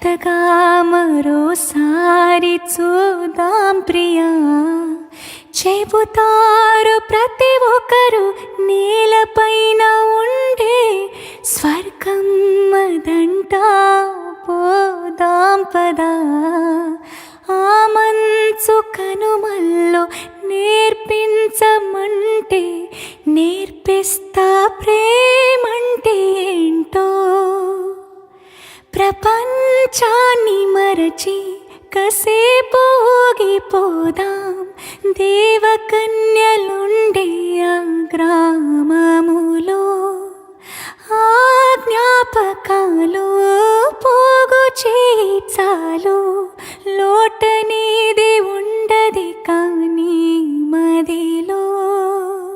జతగా మరోసారి చూద్దాం ప్రియా. చెబుతారు ప్రతి ఒక్కరు నేలపైన ఉండే స్వర్గం అదంట, పోదాం పదా. ఆ మంచు కనుమల్లో నేర్పించమంటే నేర్పిస్తా ప్రేమంటే ఏంటో. ప్రపంచాన్ని మరచి కసేపు ఊగిపోదాం దేవకన్యలుండే ఆ